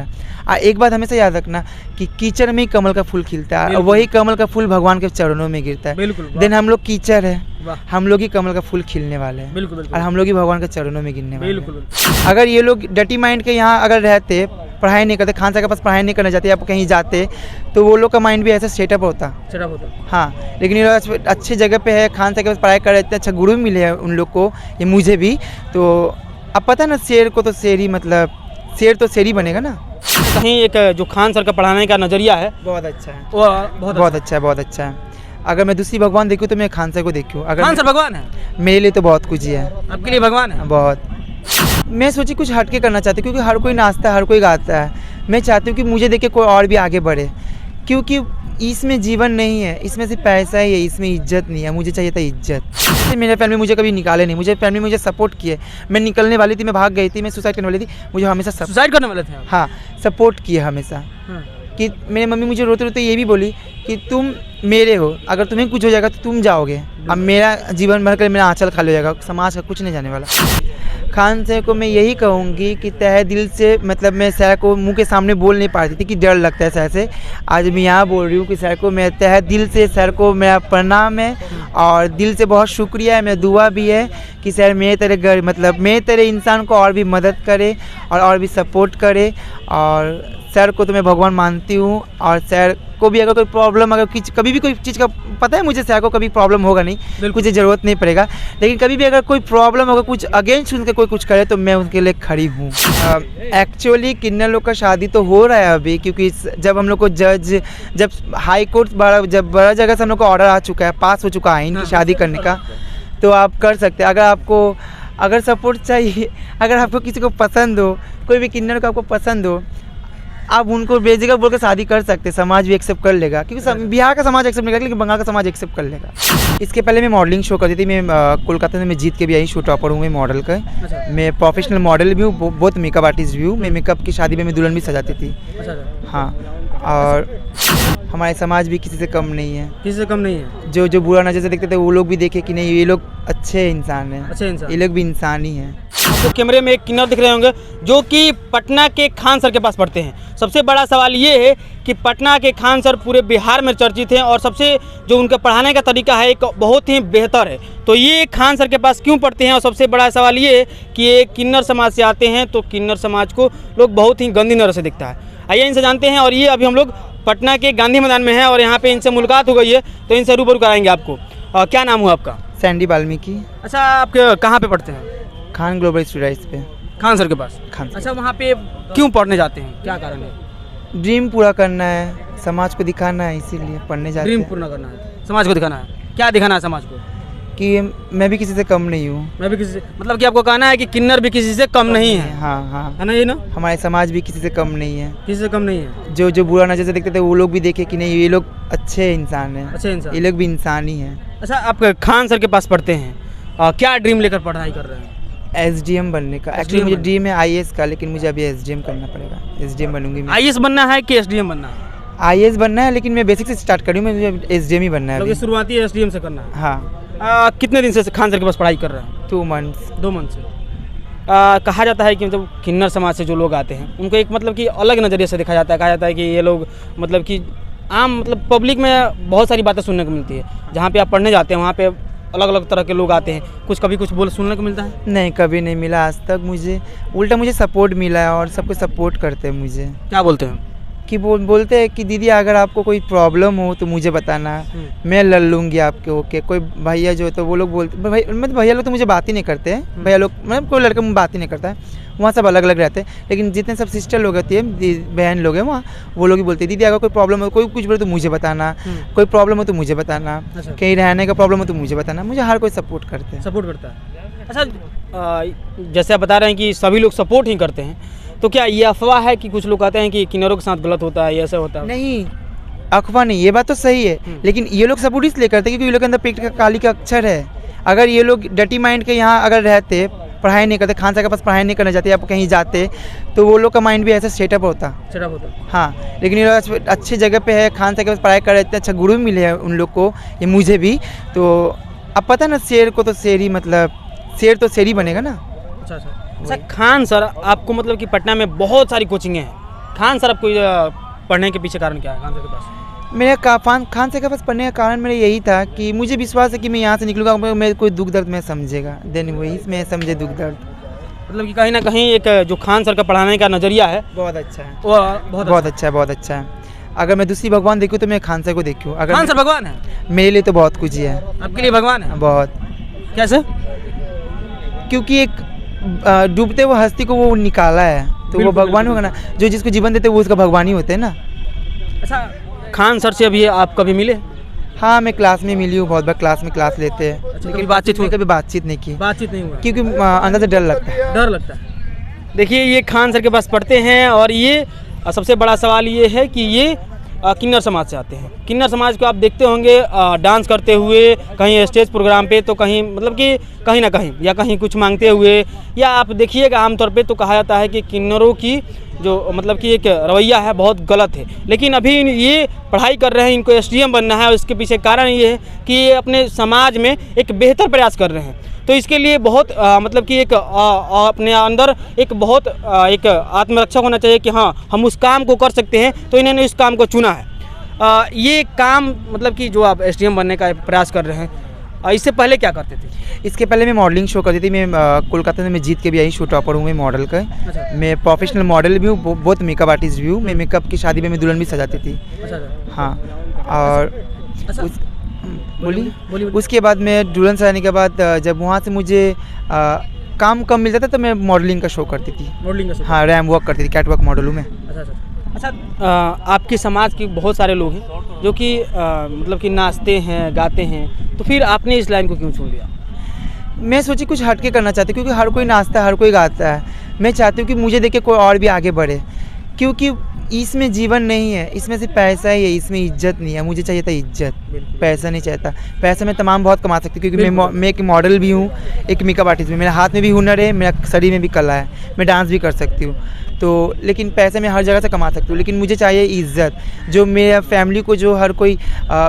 मेरा। एक बात हमेशा याद रखना कि कीचड़ में ही कमल का फूल खिलता है और वही कमल का फूल भगवान के चरणों में गिरता है। बिल्कुल। देन हम लोग कीचड़ है, हम लोग ही कमल का फूल खिलने वाले हैं। बिल्कुल। और हम लोग ही भगवान के चरणों में गिरने वाले हैं। बिल्कुल। अगर ये लोग डटी माइंड के यहाँ अगर रहते, पढ़ाई नहीं करते, खान सर के पास पढ़ाई नहीं करने जाते या कहीं जाते, तो वो लोग का माइंड भी ऐसा सेटअप होता। हाँ, लेकिन ये लोग अच्छी जगह पे है, खान सर के पास पढ़ाई कर रहे थे, अच्छा गुरु भी मिले हैं उन लोग को, ये मुझे भी। तो अब पता ना, शेर को तो शेर ही, मतलब शेर तो शेर ही बनेगा ना। कहीं एक जो खान सर का पढ़ाने का नज़रिया है बहुत अच्छा है, वो बहुत अच्छा है। अगर मैं दूसरी भगवान देखूँ तो मैं खान सर को देखूँ। अगर खान सर भगवान है मेरे लिए तो बहुत कुछ ही है। आपके लिए भगवान है? बहुत। मैं सोची कुछ हटके करना चाहती हूँ, क्योंकि हर कोई नाचता है, हर कोई गाता है। मैं चाहती हूँ कि मुझे देख के कोई और भी आगे बढ़े, क्योंकि इसमें जीवन नहीं है, इसमें सिर्फ पैसा ही है, इसमें इज्जत नहीं है। मुझे चाहिए था इज्जत। मेरे फैमिली मुझे कभी निकाले नहीं, मुझे फैमिली मुझे सपोर्ट किए। मैं निकलने वाली थी, मैं भाग गई थी, मैं सुसाइड करने वाली थी, मुझे हमेशा सुसाइड करने वाले थे? हाँ, सपोर्ट किए हमेशा। कि मेरी मम्मी मुझे रोते रोते ये भी बोली कि तुम मेरे हो, अगर तुम्हें कुछ हो जाएगा तो तुम जाओगे, अब मेरा जीवन भर कर मेरा आंचल खाली हो जाएगा, समाज का कुछ नहीं जाने वाला। खान सर को मैं यही कहूँगी कि तहे दिल से, मतलब मैं सर को मुंह के सामने बोल नहीं पाती थी कि डर लगता है सर से। आज मैं यहाँ बोल रही हूँ कि सर को मैं तहे दिल से, सर को मेरा प्रणाम है और दिल से बहुत शुक्रिया है, मेरा दुआ भी है कि सर मेरे तरह मतलब मेरे तरह इंसान को और भी मदद करे और भी सपोर्ट करे। और सर को तो मैं भगवान मानती हूँ, और सर को भी अगर कोई प्रॉब्लम, अगर कभी भी कोई चीज़ का पता है मुझे, सर को कभी प्रॉब्लम होगा नहीं, कुछ ज़रूरत नहीं पड़ेगा, लेकिन कभी भी अगर कोई प्रॉब्लम होगा, कुछ अगेंस्ट उनके कोई कुछ करे, तो मैं उनके लिए खड़ी हूँ। एक्चुअली किन्नर लोग का शादी तो हो रहा है अभी, क्योंकि जब हम लोग को जब हाई कोर्ट बड़ा जगह से हम लोग को ऑर्डर आ चुका है, पास हो चुका है इनकी शादी करने का, तो आप कर सकते हैं। अगर सपोर्ट चाहिए, अगर आपको किसी को पसंद हो, कोई भी किन्नर को आपको पसंद हो, आप उनको बेझिझक बोल के शादी कर सकते हैं, समाज भी एक्सेप्ट कर लेगा, क्योंकि बिहार का समाज एक्सेप्ट नहीं करेगा, लेकिन बंगाल का समाज एक्सेप्ट कर लेगा। इसके पहले मैं मॉडलिंग शो करती थी, मैं कोलकाता में मैं जीत के भी आई, शो टॉपर हूँ मैं मॉडल का। मैं प्रोफेशनल मॉडल भी हूँ, बहुत मेकअप आर्टिस्ट भी हूँ। मैं मेकअप की शादी में मैं दुल्हन भी सजाती थी। हाँ, और हमारे समाज भी किसी से कम नहीं है, जो बुरा नज़र से देखते थे वो लोग भी देखे कि नहीं, ये लोग अच्छे इंसान हैं, ये लोग भी इंसान ही हैं। आपको कैमरे में एक किन्नर दिख रहे होंगे जो कि पटना के खान सर के पास पढ़ते हैं। सबसे बड़ा सवाल ये है कि पटना के खान सर पूरे बिहार में चर्चित हैं और सबसे जो उनका पढ़ाने का तरीका है एक बहुत ही बेहतर है। तो ये खान सर के पास क्यों पढ़ते हैं? और सबसे बड़ा सवाल ये है कि ये किन्नर समाज से आते हैं, तो किन्नर समाज को लोग बहुत ही गंदी नज़र से दिखता है। आइए इनसे जानते हैं। और ये अभी हम लोग पटना के गांधी मैदान में हैं और यहाँ पे इनसे मुलाकात हो गई है, तो इनसे रूबरू कराएंगे आपको। क्या नाम हुआ आपका? सैंडी वाल्मीकि। अच्छा, आप कहाँ पे पढ़ते हैं? खान ग्लोबल स्टूडेंट्स पे, खान सर के पास। अच्छा, वहाँ पे क्यों पढ़ने जाते हैं, क्या कारण है? ड्रीम पूरा करना है, समाज को दिखाना है, इसीलिए पढ़ने जाते हैं। ड्रीम पूरा करना है, समाज को दिखाना है। क्या दिखाना है समाज को? कि मैं भी किसी से कम नहीं हूँ। मैं भी किसी से, मतलब कि आपको कहना है कि किन्नर भी किसी से कम नहीं है। हाँ, है ना, ये ना, हमारे समाज भी किसी से कम नहीं है, किसी से कम नहीं है। जो बुरा नज़र से देखते थे वो लोग भी देखे कि नहीं, ये लोग अच्छे इंसान हैं, ये लोग भी इंसान ही हैं। अच्छा, आप खान सर के पास पढ़ते हैं, क्या ड्रीम लेकर पढ़ाई कर रहे हैं? SDM बनने का। एक्चुअली मुझे ड्रीम है IAS का, लेकिन मुझे अभी SDM करना पड़ेगा। SDM बनूंगी मैं। IAS बनना है कि SDM बनना है? IAS बनना है, लेकिन मैं बेसिक से स्टार्ट करूँ, मुझे SDM ही बनना है। शुरुआती SDM से करना है। हाँ। कितने दिन से खान सर के पास पढ़ाई कर रहे हैं? 2 मंथ्स। 2 मंथ से। कहा जाता है कि मतलब किन्नर समाज से जो लोग आते हैं उनको एक मतलब कि अलग नज़रिए से देखा जाता है। कहा जाता है कि ये लोग मतलब कि आम, मतलब पब्लिक में बहुत सारी बातें सुनने को मिलती है। जहाँ पे आप पढ़ने जाते हैं वहाँ पे अलग अलग तरह के लोग आते हैं, कभी कुछ बोल सुनने को मिलता है? नहीं, कभी नहीं मिला आज तक मुझे। उल्टा मुझे सपोर्ट मिला है और सबको सपोर्ट करते हैं मुझे। क्या बोलते हैं? कि बोलते हैं कि दीदी अगर आपको कोई प्रॉब्लम हो तो मुझे बताना, मैं लड़ लूँगी आपके। ओके, कोई भैया जो है तो वो लोग बोलते, मतलब भैया लोग तो मुझे बात ही नहीं करते हैं। भैया लोग, मतलब कोई लड़का मुझे बात ही नहीं करता है, वहाँ सब अलग अलग रहते हैं। लेकिन जितने सब सिस्टर लोग होती है, बहन लोग हैं वहाँ, वो लोग ही बोलते हैं दीदी अगर कोई प्रॉब्लम हो, कोई कुछ बोले तो मुझे बताना, कोई प्रॉब्लम हो तो मुझे बताना, कहीं रहने का प्रॉब्लम हो तो मुझे बताना। मुझे हर कोई सपोर्ट करते हैं। सपोर्ट करता है। अच्छा, जैसे आप बता रहे हैं कि सभी लोग सपोर्ट ही करते हैं, तो क्या ये अफवाह है कि कुछ लोग कहते हैं कि किन्नरों के साथ गलत होता है, ऐसा होता है? नहीं, अफवाह नहीं, ये बात तो सही है, लेकिन ये लोग सपोर्ट इसलिए करते हैं क्योंकि ये लोग के अंदर पेट का काली का अक्षर है। अगर ये लोग डटी माइंड के यहाँ अगर रहते, पढ़ाई नहीं करते, खान सर के पास पढ़ाई नहीं करने जाते या कहीं जाते, तो वो लोग का माइंड भी ऐसा सेटअप होता। हाँ, लेकिन ये लोग अच्छी जगह पे है, खान सर के पास पढ़ाई कर रहे थे, अच्छा गुरु भी मिले हैं उन लोग को, ये मुझे भी। तो अब पता ना, शेर को तो शेर ही, मतलब शेर तो शेर ही बनेगा ना। अच्छा, खान सर आपको मतलब कि पटना में बहुत सारी कोचिंगें हैं, खान सर आपको पढ़ने के पीछे कारण क्या है खान सर के पास? मेरे खान सर के पास पढ़ने का कारण मेरा यही था कि मुझे विश्वास है कि मैं यहाँ से निकलूँगा, मेरे कोई दुख दर्द में समझेगा, देन वही मैं समझे दुख दर्द। मतलब कि कहीं ना कहीं एक जो खान सर का पढ़ाने का नज़रिया है बहुत अच्छा है, वो बहुत अच्छा है, बहुत अच्छा है। अगर मैं दूसरी भगवान देखूँ तो मैं खान सर को देखूँ। अगर खान सर भगवान है मेरे लिए तो बहुत कुछ ही है। आपके लिए भगवान है? बहुत। कैसे? क्योंकि एक डूबते हुए हस्ती को वो निकाला है तो वो भगवान होगा ना, जो जिसको जीवन देते वो उसका भगवान ही होते हैं ना। अच्छा, खान सर से अभी आप कभी मिले? हाँ, मैं क्लास में मिली हूँ, बहुत बार क्लास में क्लास लेते हैं। अच्छा, कभी बातचीत हुई? कभी बातचीत नहीं की, बातचीत नहीं हुआ क्योंकि अंदर से डर लगता है। डर लगता है। देखिए, ये खान सर के पास पढ़ते हैं और ये सबसे बड़ा सवाल ये है कि ये किन्नर समाज से आते हैं। किन्नर समाज को आप देखते होंगे डांस करते हुए कहीं स्टेज प्रोग्राम पे, तो कहीं मतलब कि कहीं ना कहीं या कहीं कुछ मांगते हुए, या आप देखिएगा आमतौर पे तो कहा जाता है कि किन्नरों की जो मतलब कि एक रवैया है बहुत गलत है। लेकिन अभी ये पढ़ाई कर रहे हैं, इनको एसडीएम बनना है और इसके पीछे कारण ये है कि ये अपने समाज में एक बेहतर प्रयास कर रहे हैं। तो इसके लिए बहुत मतलब कि एक अपने अंदर एक बहुत एक आत्मरक्षक होना चाहिए कि हाँ हम उस काम को कर सकते हैं, तो इन्होंने इस काम को चुना है। ये काम मतलब कि जो आप एसडीएम बनने का प्रयास कर रहे हैं, इससे पहले क्या करते थे? इसके पहले मैं मॉडलिंग शो करती थी। मैं कोलकाता में जीत के भी आई, शो टॉपर हूँ मैं मॉडल का। अच्छा। मैं प्रोफेशनल मॉडल भी हूँ, बहुत मेकअप आर्टिस्ट भी हूँ। मैं मेकअप की शादी में मैं दुल्हन भी सजाती थी। अच्छा। हाँ, और अच्छा। बोलिए। उसके बाद मैं दुल्हन सजाने के बाद जब वहाँ से मुझे काम कम मिलता था तो मैं मॉडलिंग का शो करती थी। मॉडलिंग का शो? हाँ, रैम वॉक करती थी, कैट वॉक मॉडल हूँ मैं। अच्छा, आपके समाज के बहुत सारे लोग हैं जो कि मतलब कि नाचते हैं, गाते हैं, तो फिर आपने इस लाइन को क्यों चुन लिया? मैं सोची कुछ हटके करना चाहती हूँ, क्योंकि हर कोई नाचता है, हर कोई गाता है। मैं चाहती हूँ कि मुझे देख के कोई और भी आगे बढ़े, क्योंकि इसमें जीवन नहीं है, इसमें सिर्फ पैसा ही है, इसमें इज्जत नहीं है। मुझे चाहिए था इज्जत, पैसा नहीं चाहता। पैसा मैं तमाम बहुत कमा सकती हूँ, क्योंकि मैं एक मॉडल भी हूँ, एक मेकअप आर्टिस्ट भी। मेरे हाथ में भी हुनर है, मेरा शरीर में भी कला है, मैं डांस भी कर सकती हूँ। तो लेकिन पैसे मैं हर जगह से कमा सकती हूँ, लेकिन मुझे चाहिए इज़्ज़त। जो मेरा फैमिली को, जो हर कोई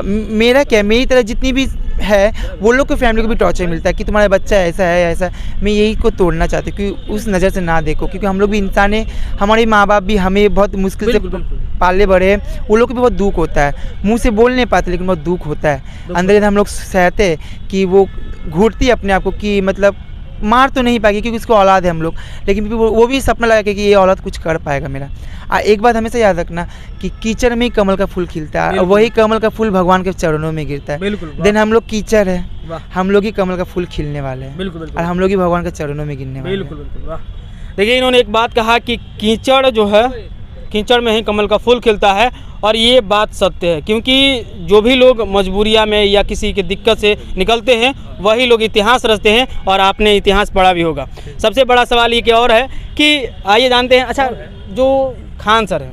मेरा क्या, मेरी तरह जितनी भी है वो लोग को फैमिली को भी टॉर्चर मिलता है कि तुम्हारा बच्चा ऐसा है ऐसा। मैं यही को तोड़ना चाहती हूँ कि उस नज़र से ना देखो, क्योंकि हम लोग भी इंसान हैं, हमारे माँ बाप भी हमें बहुत मुश्किल से पाले बड़े हैं। वो लोग को भी बहुत दुख होता है, मुँह से बोल नहीं पाते लेकिन बहुत दुख होता है। अंदर हम लोग सहते हैं कि वो घूरती है अपने आप को कि मतलब मार तो नहीं पाएगी क्योंकि उसको औलाद है हम लोग, लेकिन वो भी सपना लगा कि ये औलाद कुछ कर पाएगा मेरा। एक बात हमेशा याद रखना कि कीचड़ में ही कमल का फूल खिलता है, और वही कमल का फूल भगवान के चरणों में गिरता है। देन हम लोग कीचड़ है, हम लोग ही कमल का फूल खिलने वाले हैं, और हम लोग ही भगवान के चरणों में गिरने वाले हैं। बिल्कुल। वाह, देखिए इन्होंने एक बात कहा कि कीचड़ जो है, कीचड़ में ही कमल का फूल खिलता है, और ये बात सत्य है। क्योंकि जो भी लोग मजबूरियाँ में या किसी की दिक्कत से निकलते हैं वही लोग इतिहास रचते हैं, और आपने इतिहास पढ़ा भी होगा। सबसे बड़ा सवाल ये क्या और है कि आइए जानते हैं। अच्छा, जो खान सर है,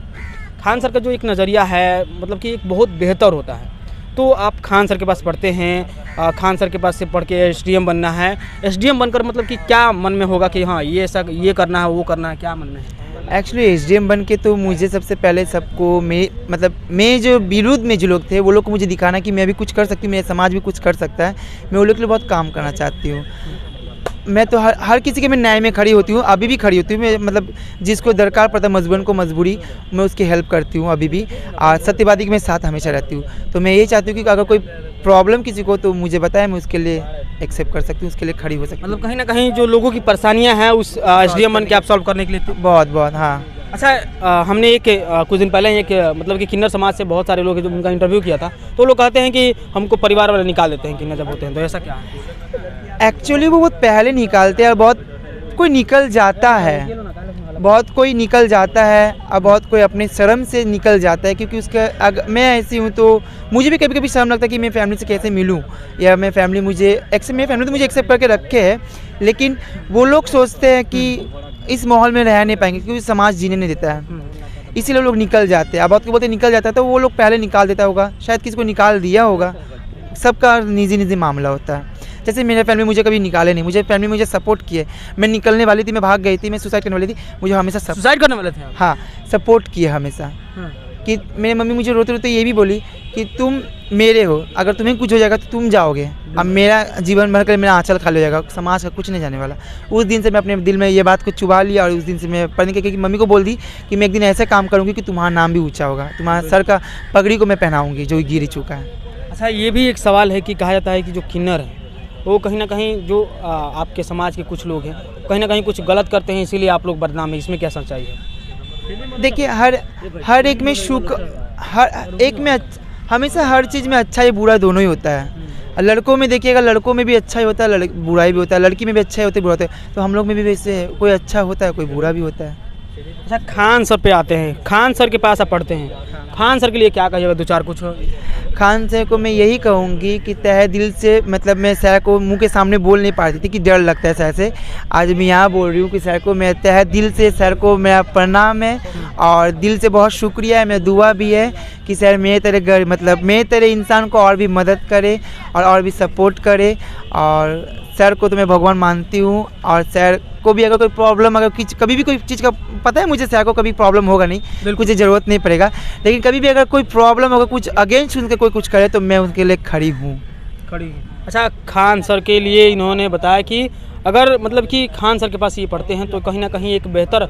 खान सर का जो एक नज़रिया है मतलब कि एक बहुत बेहतर होता है। तो आप खान सर के पास पढ़ते हैं, खान सर के पास से पढ़ के एसडीएम बनना है। एसडीएम बनकर मतलब कि क्या मन में होगा कि हाँ ये ऐसा ये करना है वो करना है, क्या मन में है? एक्चुअली एसडीएम बन के तो मुझे सबसे पहले सबको मैं जो विरोध में जो लोग थे वो लोग को मुझे दिखाना कि मैं भी कुछ कर सकती हूँ, मेरा समाज भी कुछ कर सकता है। मैं वो लोग के लिए बहुत काम करना चाहती हूँ। मैं तो हर किसी के मैं न्याय में खड़ी होती हूँ, अभी भी खड़ी होती हूँ। मैं मतलब जिसको दरकार पड़ता है मजबूरन को मजबूरी, मैं उसकी हेल्प करती हूँ अभी भी, और सत्यवादी के मैं साथ हमेशा रहती हूँ। तो मैं ये चाहती हूँ कि अगर कोई प्रॉब्लम किसी को तो मुझे बताए, मैं उसके लिए एक्सेप्ट कर सकती हूँ, उसके लिए खड़ी हो सकती हूँ। मतलब कहीं ना कहीं जो लोगों की परेशानियां हैं उस एसडीएम बन के आप सॉल्व करने के लिए बहुत हाँ। अच्छा, हमने एक कुछ दिन पहले एक मतलब कि किन्नर समाज से बहुत सारे लोग हैं जो उनका इंटरव्यू किया था, तो लोग कहते हैं कि हमको परिवार वाले निकाल देते हैं किन्नर जब होते हैं, तो ऐसा क्या है? एक्चुअली वो बहुत पहले निकालते हैं, और बहुत कोई निकल जाता है, बहुत कोई निकल जाता है, और बहुत कोई अपने शर्म से निकल जाता है। क्योंकि उसका मैं ऐसी हूँ तो मुझे भी कभी कभी शर्म लगता है कि मैं फैमिली से कैसे मिलूँ, या मैं फैमिली मेरी फैमिली तो मुझे एक्सेप्ट करके रखे है, लेकिन वो लोग सोचते हैं कि इस माहौल में रह नहीं पाएंगे क्योंकि समाज जीने नहीं देता है, इसीलिए लोग निकल जाते हैं। अब बहुत को बोलते निकल जाता है, तो वो लोग पहले निकाल देता होगा, शायद किसी को निकाल दिया होगा। सबका निजी मामला होता है। जैसे मेरे फैमिली मुझे कभी निकाले नहीं, मुझे सपोर्ट किए। मैं निकलने वाली थी, मैं भाग गई थी, मैं सुसाइड करने वाली थी, मुझे हमेशा सुसाइड करने वाले थे? हाँ, सपोर्ट किए हमेशा। कि मेरी मम्मी मुझे रोते रोते ये भी बोली कि तुम मेरे हो, अगर तुम्हें कुछ हो जाएगा तो तुम जाओगे, अब मेरा जीवन भर कर मेरा आंचल खाली हो जाएगा, समाज का कुछ नहीं जाने वाला। उस दिन से मैं अपने दिल में ये बात को चुभा लिया और उस दिन से मैं पढ़ने के मम्मी को बोल दी कि मैं एक दिन ऐसे काम करूँगी कि तुम्हारा नाम भी ऊँचा होगा, तुम्हारा सर का पगड़ी को मैं पहनाऊँगी जो गिर चुका है। अच्छा, ये भी एक सवाल है कि कहा जाता है कि जो किन्नर है वो कहीं ना कहीं जो आपके समाज के कुछ लोग हैं कहीं ना कहीं कुछ गलत करते हैं, इसीलिए आप लोग बदनाम है, इसमें क्या सच्चाई है? देखिए हर एक में सुख, हर एक में हमेशा हर चीज़ में अच्छा या बुरा दोनों ही होता है। लड़कों में देखिएगा, लड़कों में भी अच्छा ही होता है, बुराई भी होता है, लड़की में भी अच्छा ही होता है, बुरा होता है, तो हम लोग में भी वैसे है, कोई अच्छा होता है कोई बुरा भी होता है। अच्छा, खान सर पे आते हैं, खान सर के पास आप पढ़ते हैं, खान सर के लिए क्या कहिएगा, दो चार कुछ? खान सर को मैं यही कहूँगी कि तहे दिल से, मतलब मैं सर को मुंह के सामने बोल नहीं पाती थी कि डर लगता है सर से, आज मैं यहाँ बोल रही हूँ कि सर को मैं तहे दिल से, सर को मेरा प्रणाम है और दिल से बहुत शुक्रिया है, मेरा दुआ भी है कि सर मेरे तरह मतलब मेरे तरह इंसान को और भी मदद करे और भी सपोर्ट करे। और सर को तो मैं भगवान मानती हूँ और सर को भी अगर कोई प्रॉब्लम, अगर कभी भी कोई चीज़ का पता है मुझे, सर को कभी प्रॉब्लम होगा नहीं, कुछ ज़रूरत नहीं पड़ेगा, लेकिन कभी भी अगर कोई प्रॉब्लम होगा, कुछ अगेंस्ट उनके कोई कुछ करे तो मैं उनके लिए खड़ी हूँ। अच्छा, खान सर के लिए इन्होंने बताया कि अगर मतलब कि खान सर के पास ये पढ़ते हैं तो कहीं ना कहीं एक बेहतर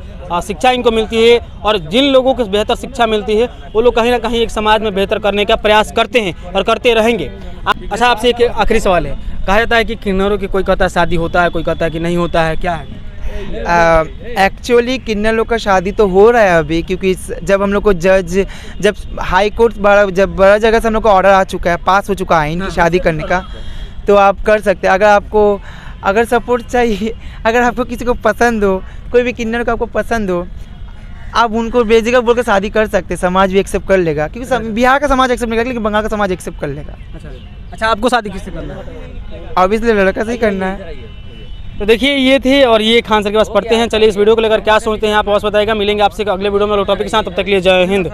शिक्षा इनको मिलती है और जिन लोगों को बेहतर शिक्षा मिलती है वो लोग कहीं ना कहीं एक समाज में बेहतर करने का प्रयास करते हैं और करते रहेंगे। अच्छा, आपसे एक आखिरी सवाल है, कहा जाता है कि किन्नरों की कोई कहता है शादी होता है, कोई कहता है कि नहीं होता है, क्या है? एक्चुअली किन्नर लोग का शादी तो हो रहा है अभी, क्योंकि जब हम लोग को जब हाई कोर्ट बड़ा जगह से हम लोग को ऑर्डर आ चुका है, पास हो चुका है इनकी शादी करने का, तो आप कर सकते हैं। अगर सपोर्ट चाहिए, अगर आपको किसी को पसंद हो, कोई भी किन्नर को आपको पसंद हो, आप उनको बेझिझक बोल कर शादी कर सकते हैं, समाज भी एक्सेप्ट कर लेगा, क्योंकि बिहार का समाज एक्सेप्ट नहीं करेगा लेकिन बंगाल का समाज एक्सेप्ट कर लेगा। अच्छा, आपको शादी किससे करना है? ऑब्वियसली लड़का से ही करना है। तो देखिए, ये थे और ये खान सर के पास पढ़ते हैं। चलिए, इस वीडियो को लेकर क्या सोचते हैं आप बस बताइएगा। मिलेंगे आपसे अगले वीडियो में टॉपिक के साथ, तब तक के लिए जय हिंद।